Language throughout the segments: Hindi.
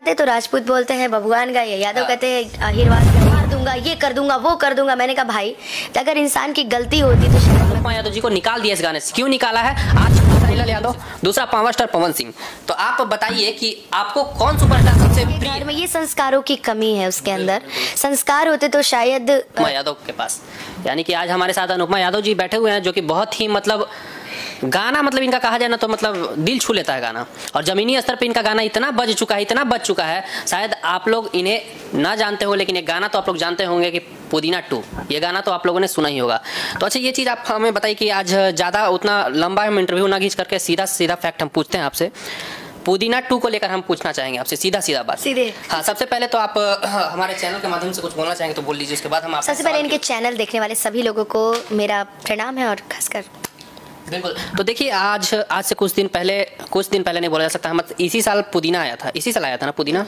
तो राजपूत बोलते हैं बबुआन का, ये यादव कहते हैं अहिरवाद का, मार दूंगा, ये कर दूंगा, वो कर दूंगा। मैंने कहा भाई अगर इंसान की गलती होती तो अनुपमा यादव जी को निकाल दिया इस गाने से, क्यों निकाला है? आज साहिल यादव, दूसरा पावर स्टार पवन सिंह। तो आप बताइए कि आपको कौन सुपरस्टार सबसे प्रिय? में ये संस्कारों की कमी है, उसके अंदर संस्कार होते तो शायद अनुपमा यादव के पास। यानी कि आज हमारे साथ अनुपमा यादव जी बैठे हुए हैं, जो कि बहुत ही मतलब गाना मतलब इनका कहा जाए ना तो मतलब दिल छू लेता है गाना, और जमीनी स्तर पे इनका गाना इतना बज चुका है, इतना बज चुका है, शायद आप लोग इन्हें ना जानते हो, लेकिन एक गाना तो आप लोग जानते होंगे कि पुदीना 2, ये गाना तो आप लोगों ने सुना ही होगा। तो अच्छा ये चीज़ आप हमें बताइए कि आज ज़्यादा उतना लंबा हम इंटरव्यू ना खींच करके सीधा सीधा फैक्ट हम पूछते हैं आपसे। पुदीना 2 को लेकर हम पूछना चाहेंगे आपसे सीधा बात। सीधे हाँ, सबसे पहले तो आप हमारे चैनल के माध्यम से कुछ बोलना चाहेंगे तो बोल लीजिए, उसके बाद हम आप सबसे पहले इनके चैनल देखने वाले सभी लोगों को मेरा प्रणाम है, और खासकर बिल्कुल। तो देखिए आज से कुछ दिन पहले नहीं बोला जा सकता, मतलब इसी साल पुदीना आया था, इसी साल आया था ना पुदीना,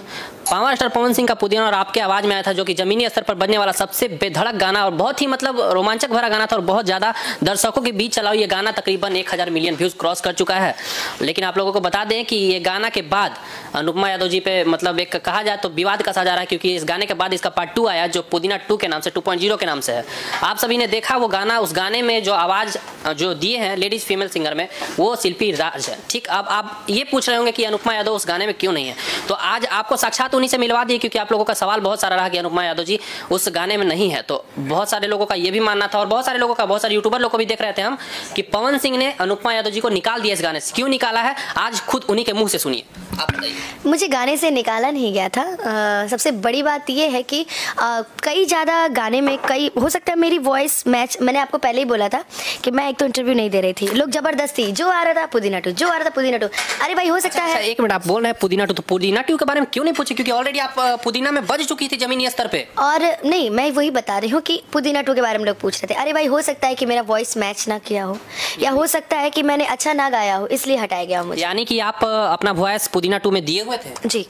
पावर स्टार पवन सिंह का पुदीना और आपके आवाज़ में आया था, जो कि जमीनी स्तर पर बजने वाला सबसे बेधड़क गाना और बहुत ही मतलब रोमांचक भरा गाना था, और बहुत ज़्यादा दर्शकों के बीच चला। ये गाना तकरीबन 1000 मिलियन व्यूज़ क्रॉस कर चुका है। लेकिन आप लोगों को बता दें कि ये गाना के बाद अनुपमा यादव जी पे मतलब एक कहा जाए तो विवाद कसा जा रहा है, क्योंकि इस गाने के बाद इसका पार्ट 2 आया, जो पुदीना 2 के नाम से 2.0 के नाम से है। आप सभी ने देखा वो गाना, उस गाने में जो आवाज़ जो दिए हैं लेडीज फीमेल सिंगर में, वो शिल्पी राज है। ठीक, अब आप ये पूछ रहे होंगे कि अनुपमा यादव उस गाने में क्यों नहीं है, तो आज आपको साक्षात उन्हीं से मिलवा दिए, क्योंकि आप लोगों का सवाल बहुत सारा रहा कि अनुपमा यादव जी उस गाने में नहीं है। तो बहुत सारे लोगों का ये भी मानना था, और बहुत सारे लोगों का, बहुत सारे यूट्यूबर लोग को भी देख रहे थे हम, कि पवन सिंह ने अनुपमा यादव जी को निकाल दिया इस गाने से। क्यों निकाला है, आज खुद उन्हीं के मुंह से सुनिए। आप बताइए। मुझे गाने से निकाला नहीं गया था। सबसे बड़ी बात यह है कि कई ज़्यादा गाने में कई हो सकता है मेरी वॉइस मैच, मैंने आपको पहले ही बोला था कि मैं एक तो इंटरव्यू नहीं दे रही थी, लोग जबरदस्ती जो आ रहा था पुदीना 2, जो आ रहा था पुदीना 2। अरे भाई हो सकता है। एक मिनट, आप बोल रहे हैं पुदीना 2, तो पुदीना 2 के बारे में क्यों नहीं पूछे? क्योंकि ऑलरेडी आप पुदीना में बज चुकी थी जमीनी स्तर पे। और नहीं, मैं वही बता रही हूँ कि पुदीना 2 के बारे में लोग पूछ रहे थे। अरे भाई हो सकता है कि मेरा वॉइस मैच ना किया हो, या हो सकता है कि मैंने अच्छा ना गाया हो, इसलिए हटाया गया मुझे। यानी कि आप अपना वॉइस पुदीना 2 में दिए हुए थे जी,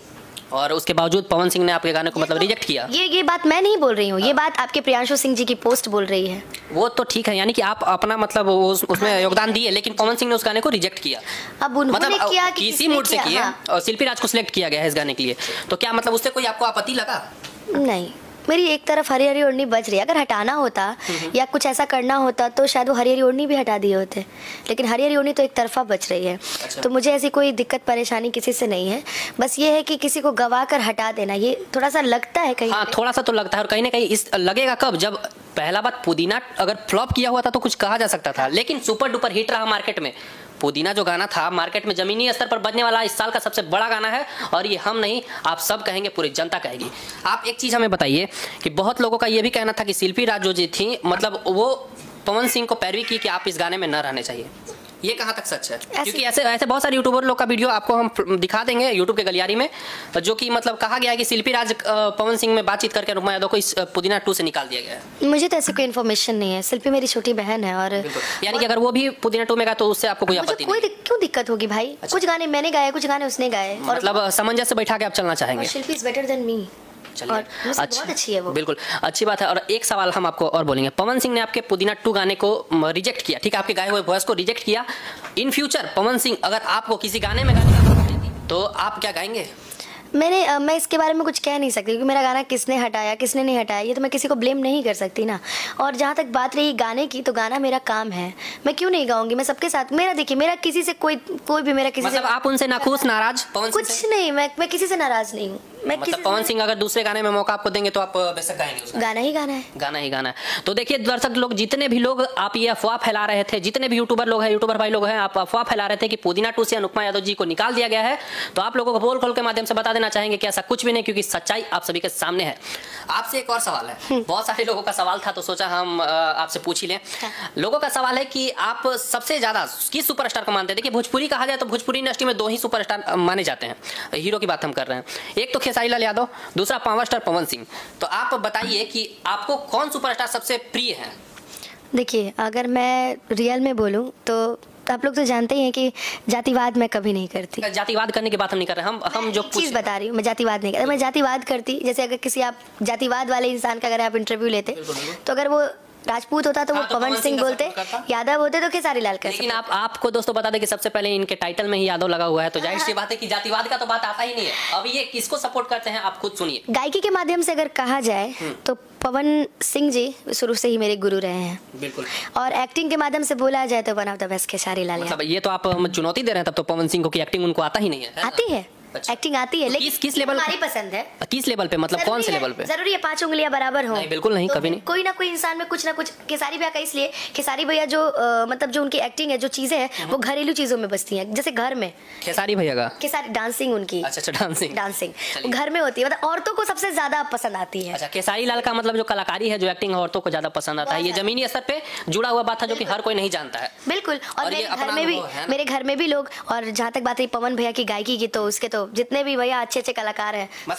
और उसके बावजूद पवन सिंह ने आपके गाने को मतलब रिजेक्ट किया। ये बात मैं नहीं बोल रही हूँ, ये बात आपके प्रियांशु सिंह जी की पोस्ट बोल रही है। वो तो ठीक है, यानी कि आप अपना मतलब उसमें योगदान दिए, लेकिन पवन सिंह ने उस गाने को रिजेक्ट किया। अब उन्होंने मतलब किया कि किसी मूड से किया, और शिल्पी राज को सिलेक्ट किया गया है इस गाने के लिए, तो क्या मतलब उससे कोई आपको आपत्ति लगा? नहीं, मेरी एक तरफ हरी हरी ओढ़नी बज रही है। अगर हटाना होता या कुछ ऐसा करना होता तो शायद वो हरी हरी ओढ़नी भी हटा दिए होते, लेकिन हरी हरी ओढ़नी तो एक तरफा बच रही है। अच्छा। तो मुझे ऐसी कोई दिक्कत परेशानी किसी से नहीं है, बस ये है कि किसी को गवा कर हटा देना, ये थोड़ा सा लगता है कहीं। हाँ, थोड़ा सा तो लगता है, और कहीं ना कहीं इस लगेगा कब, जब पहला बात पुदीना अगर फ्लॉप किया हुआ था तो कुछ कहा जा सकता था, लेकिन सुपर डुपर हिट रहा मार्केट में। पुदीना जो गाना था मार्केट में जमीनी स्तर पर बजने वाला इस साल का सबसे बड़ा गाना है, और ये हम नहीं आप सब कहेंगे, पूरी जनता कहेगी। आप एक चीज़ हमें बताइए कि बहुत लोगों का ये भी कहना था कि शिल्पी राज जो जी थी, मतलब वो पवन सिंह को पैरवी की कि आप इस गाने में न रहने चाहिए। ये कहाँ तक सच है? क्योंकि ऐसे बहुत सारे यूट्यूबर लोग का वीडियो आपको हम दिखा देंगे यूट्यूब के गलियारी में, जो कि मतलब कहा गया है कि शिल्पी राज पवन सिंह में बातचीत करके अनुपमा यादव को इस पुदीना 2 से निकाल दिया गया है। मुझे तो ऐसी कोई इन्फॉर्मेशन नहीं है। शिल्पी मेरी छोटी बहन है, और यानी कि अगर वो भी पुदीना 2 में गया तो उससे आपको कोई आपत्ति नहीं? क्यों दिक्कत होगी भाई? कुछ गाने मैंने गाए, कुछ गाने उसने गाए, और मतलब सामंजस्य से बैठा के आप चलना चाहेंगे। शिल्पी इज बेटर देन मी। चलिए, अच्छा, बहुत अच्छी है वो। बिल्कुल अच्छी बात है। और एक सवाल हम आपको और बोलेंगे, पवन सिंह ने आपके पुदीना 2 गाने को रिजेक्ट किया, ठीक है, आपके गाए हुए वॉइस को रिजेक्ट किया। इन फ्यूचर पवन सिंह अगर आपको किसी गाने में गाने का मौका देती तो आप क्या गाएंगे? मैं इसके बारे में कुछ कह नहीं सकती, क्योंकि मेरा गाना किसने हटाया किसने नहीं हटाया ये तो मैं किसी को ब्लेम नहीं कर सकती ना। और जहाँ तक बात रही गाने की, तो गाना मेरा काम है, मैं क्यों नहीं गाऊंगी? मैं सबके साथ, मेरा देखिए, मेरा किसी से कोई भी मेरा किसी मतलब आप उनसे नाखुश, नाराज? पवन सिंह कुछ नहीं, मैं किसी से नाराज नहीं हूँ। मैं मतलब पवन सिंह अगर दूसरे गाने में मौका आपको देंगे तो आप बेशक गाएंगे उसका? गाना ही गाना है, गाना ही गाना है। तो देखिए दर्शक लोग, जितने भी लोग आप ये अफवाह फैला रहे थे, जितने भी यूट्यूबर लोग हैं, यूट्यूबर भाई लोग हैं, आप अफवाह फैला रहे थे कि पुदीना 2 से अनुपमा यादव जी को निकाल दिया गया है, तो आप लोगों को बोल खोल के माध्यम से बता देना चाहेंगे कि ऐसा कुछ भी नहीं, क्योंकि सच्चाई आप सभी के सामने है। आपसे एक और सवाल है, बहुत सारे लोगों का सवाल था तो सोचा हम आपसे पूछ ही लें। लोगों का सवाल है कि आप सबसे ज्यादा किस सुपरस्टार को मानते हैं? देखिए भोजपुरी कहा जाए तो भोजपुरी इंडस्ट्री में 2 ही सुपरस्टार माने जाते हैं, हीरो की बात हम कर रहे हैं, एक तो खेसारी लाल यादव, दूसरा पावर स्टार पवन सिंह। तो आप बताइए कि आपको कौन सुपरस्टार सबसे प्रिय है? देखिए अगर मैं रियल में बोलूं तो आप लोग तो जानते ही हैं कि जातिवाद मैं कभी नहीं करती। जातिवाद करने की बात हम नहीं कर रहे, हम जो चीज़ बता रही हूँ, मैं जातिवाद नहीं करती। मैं जातिवाद करती, जैसे अगर किसी आप जातिवाद वाले इंसान का अगर आप इंटरव्यू लेते तो अगर वो राजपूत होता तो वो हाँ, तो पवन सिंह का बोलते, support करता। यादव होते तो खेसारी लाल का। लेकिन आपको दोस्तों बता दें कि सबसे पहले इनके टाइटल में ही यादव लगा हुआ है, तो जाहिर सी बात है कि जातिवाद का तो बात आता ही नहीं है। अब ये किसको सपोर्ट करते हैं आप खुद सुनिए। गायकी के माध्यम से अगर कहा जाए तो पवन सिंह जी शुरू से ही मेरे गुरु रहे हैं, बिल्कुल। और एक्टिंग के माध्यम से बोला जाए तो one of the best Khesari Lal Yadav. मतलब ये तो आप चुनौती दे रहे हैं तब तो पवन सिंह को कि एक्टिंग उनको आता ही नहीं है। आती है, अच्छा। एक्टिंग आती है, तो लेकिन किस लेवल हमारी पसंद है। किस लेवल पे, मतलब कौन से लेवल पे? जरूरी है 5 उंगलियां बराबर हो? नहीं, बिल्कुल नहीं, तो कभी नहीं। कोई ना कोई इंसान में कुछ ना कुछ। खेसारी भैया का इसलिए, खेसारी भैया जो मतलब जो उनकी एक्टिंग है, जो चीजें हैं वो घरेलू चीजों में बसती हैं। जैसे घर में खेसारी भैया का खेसारी डांसिंग उनकी, अच्छा डांसिंग डांसिंग घर में होती है, मतलब औरतों को सबसे ज्यादा पसंद आती है। अच्छा, खेसारी लाल का मतलब जो कलाकारी है, जो एक्टिंग है, औरतों को ज्यादा पसंद आता है। ये जमीनी स्तर पे जुड़ा हुआ बात था जो कि हर कोई नहीं जानता है। बिल्कुल। और और ये मेरे घर अपना में भी, अनुभव है ना? मेरे घर में भी लोग, और जहाँ तक बात है पवन भैया की गायकी की, तो उसके तो जितने भी भैया अच्छे अच्छे कलाकार हैं मतलब